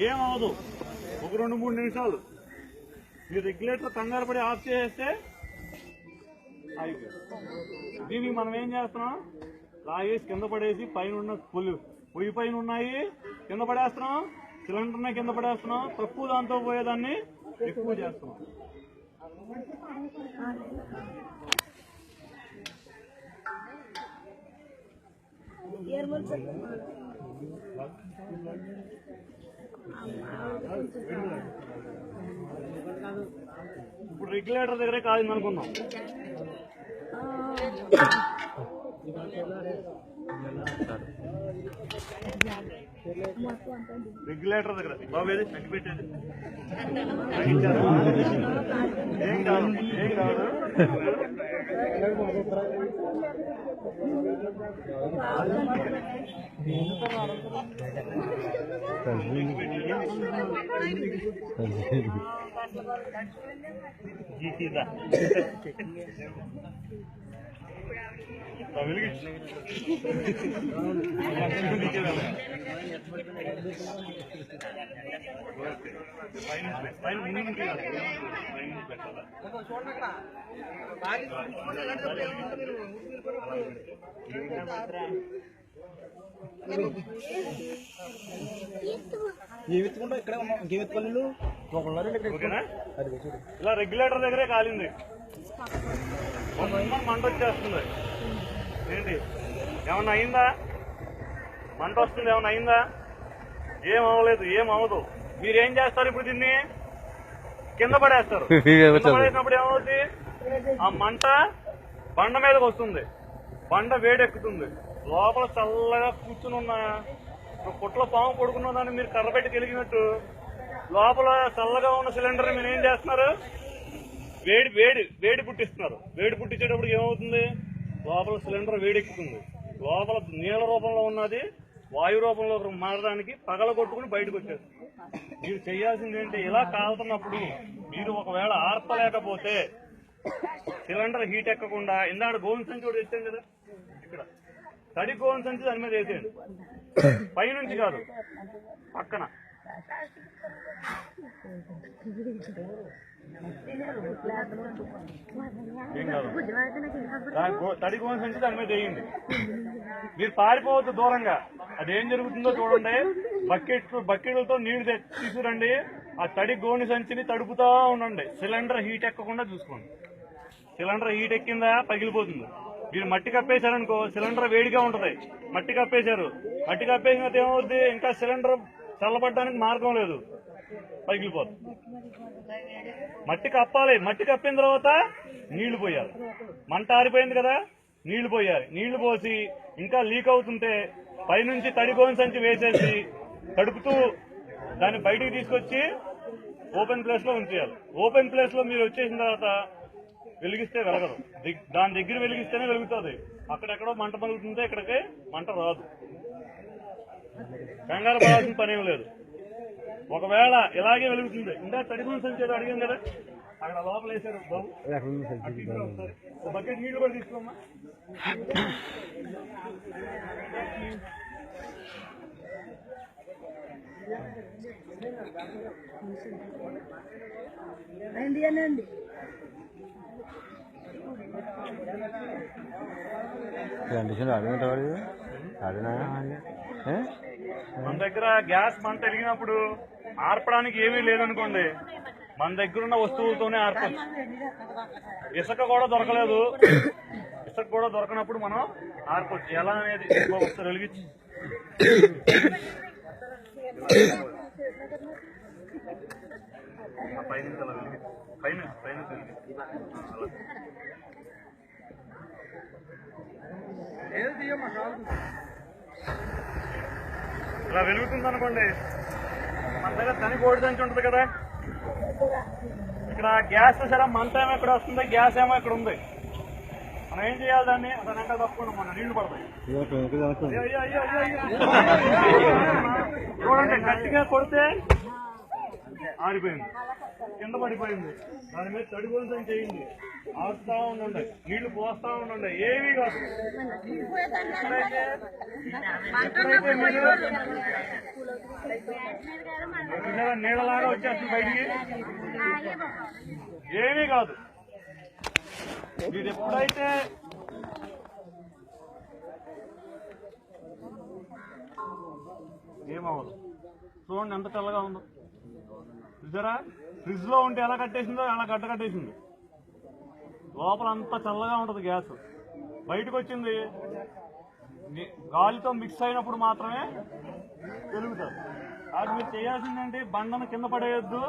ఏమవదు. ఒక 2-3 నిమిషాలు మీరు రెగ్యులేటర్ కంగారు పడి ఆఫ్ చేసేస్తే అయిపోయింది. దీనికి మనం ఏం చేస్తున్నాం, లాగేసి కింద పడేసి పైన ఉన్న పొయ్యి పైన ఉన్నాయి కింద పడేస్తున్నాం, సిలిండర్నే కింద పడేస్తున్నాం, తక్కువ దాంతో పోయేదాన్ని ఎక్కువ చేస్తున్నాం. ఇప్పుడు రెగ్యులేటర్ దగ్గరే కాలింది అనుకుందాం. రెగ్యులేటర్ దగ్గర బాబు ఏది తగ్గి పెట్టేది ఏం కాదు ఏం కాదు. ఇలా రెగ్యులేటర్ దగ్గరే కాలింది, మంట వచ్చేస్తుంది. ఏంటి ఏమన్నా అయిందా? మంట వస్తుంది, ఏమన్నా అయిందా? ఏం అవ్వలేదు, ఏం అవ్వదు. మీరేం చేస్తారు ఇప్పుడు? దీన్ని కింద పడేస్తారు. కింద పడేసినప్పుడు ఏమవుతుంది? ఆ మంట బండ మీదకి వస్తుంది, బండ వేడెక్కుతుంది. లోపల చల్లగా కూర్చుని ఉన్న పుట్ల పాము పడుకున్న దాన్ని మీరు కర్రబెట్టి కలిగినట్టు లోపల చల్లగా ఉన్న సిలిండర్ మీరు ఏం చేస్తున్నారు? వేడి వేడి వేడి పుట్టిస్తున్నారు. వేడి పుట్టించేటప్పుడు ఏమవుతుంది? లోపల సిలిండర్ వేడెక్కుతుంది. లోపల నీళ్ళ రూపంలో ఉన్నది వాయు రూపంలో మారడానికి పగల కొట్టుకుని బయటకు వచ్చేస్తుంది. మీరు చేయాల్సింది ఏంటి? ఇలా కాలుతున్నప్పుడు మీరు ఒకవేళ ఆర్పలేకపోతే సిలిండర్ హీట్ ఎక్కకుండా ఇందాక గోవింద సంచి కూడా తెచ్చాను కదా, ఇక్కడ తడి గోవింద సంచి దాని మీద వేసేయండి. పైనుంచి కాదు, పక్కన. ఏం కాదు, తడి గోవింద సంచి దాని మీద వేయండి. మీరు పారిపోవద్దు దూరంగా. అదేం జరుగుతుందో చూడండి. బకెట్లతో నీళ్లు తీసుకురండి. ఆ తడి గోని సంచిని తడుపుతా ఉండండి. సిలిండర్ హీట్ ఎక్కకుండా చూసుకోండి. సిలిండర్ హీట్ ఎక్కిందా పగిలిపోతుంది. మీరు మట్టి కప్పేశారనుకో సిలిండర్ వేడిగా ఉంటది. మట్టి కప్పేశారు, మట్టి కప్పేసినది ఏమవుద్ది? ఇంకా సిలిండర్ చల్లబడడానికి మార్గం లేదు, పగిలిపోతుంది. మట్టి కప్పాలి. మట్టి కప్పిన తర్వాత నీళ్లు పోయాలి. మంట ఆరిపోయింది కదా, నీళ్లు పోయాలి. నీళ్లు పోసి ఇంకా లీక్ అవుతుంటే పైనుంచి తడి గోని సంచి వేసేసి తడుపుతూ దాన్ని బయటికి తీసుకొచ్చి ఓపెన్ ప్లేస్ లో ఉంచేయాలి. ఓపెన్ ప్లేస్ లో మీరు వచ్చేసిన తర్వాత వెలిగిస్తే వెలగదు. దాని దగ్గర వెలిగిస్తేనే వెలుగుతుంది. అక్కడెక్కడో మంట పలుకుతుంటే ఇక్కడికి మంట రాదు. కంగారు పడాల్సిన పని ఏం లేదు. ఒకవేళ ఇలాగే వెలుగుతుంది. ఇంకా తడి గోని సంచి ఏదో అడిగాం కదా, అక్కడ లోపల వేసారు బాబు. బకెట్ నీళ్లు కూడా తీసుకోమ్మా. మన దగ్గర గ్యాస్ మంట వెలిగినప్పుడు ఆర్పడానికి ఏమీ లేదనుకోండి, మన దగ్గర ఉన్న వస్తువులతోనే ఆర్పచ్చు. ఇసుక కూడా దొరకలేదు, ఇసుక కూడా దొరకనప్పుడు మనం ఆర్పచ్చు. ఎలా అనేది ఒకసారి వెలిగించి ఇలా వెలుగుతుంది అనుకోండి. మన దగ్గర తని కోడి సంచి ఉంటుంది కదా, ఇక్కడ గ్యాస్ సరే మంట ఏమో ఇక్కడ వస్తుంది, గ్యాస్ ఏమో ఇక్కడ ఉంది. మనం ఏం చేయాలి? దాన్ని అతను వెంట తప్పుకున్నాం, మన నీళ్లు పడతాయి. చూడండి, గట్టిగా కొడితే ఆరిపోయింది, కింద పడిపోయింది. దాని మీద తడిపోయిందని చేయండి, ఆడుతూ ఉండండి, నీళ్లు పోస్తా ఉండండి, ఏమీ కాదు. నీళ్ళలాగా వచ్చేస్తుంది బయటికి, ఏమీ కాదు. మీరు ఎప్పుడైతే ఏమవ్వదు. చూడండి ఎంత తెల్లగా ఉందో, చూసారా? ఫ్రిడ్జ్ లో ఉంటే ఎలా కట్టేసిందో అలా కట్టేసింది. లోపల అంతా చల్లగా ఉంటది గ్యాస్, బయటకు వచ్చింది గాలితో మిక్స్ అయినప్పుడు మాత్రమే వెలుగుతారు. అది మీరు చేయాల్సిందంటే బండను కింద పడేయొద్దు,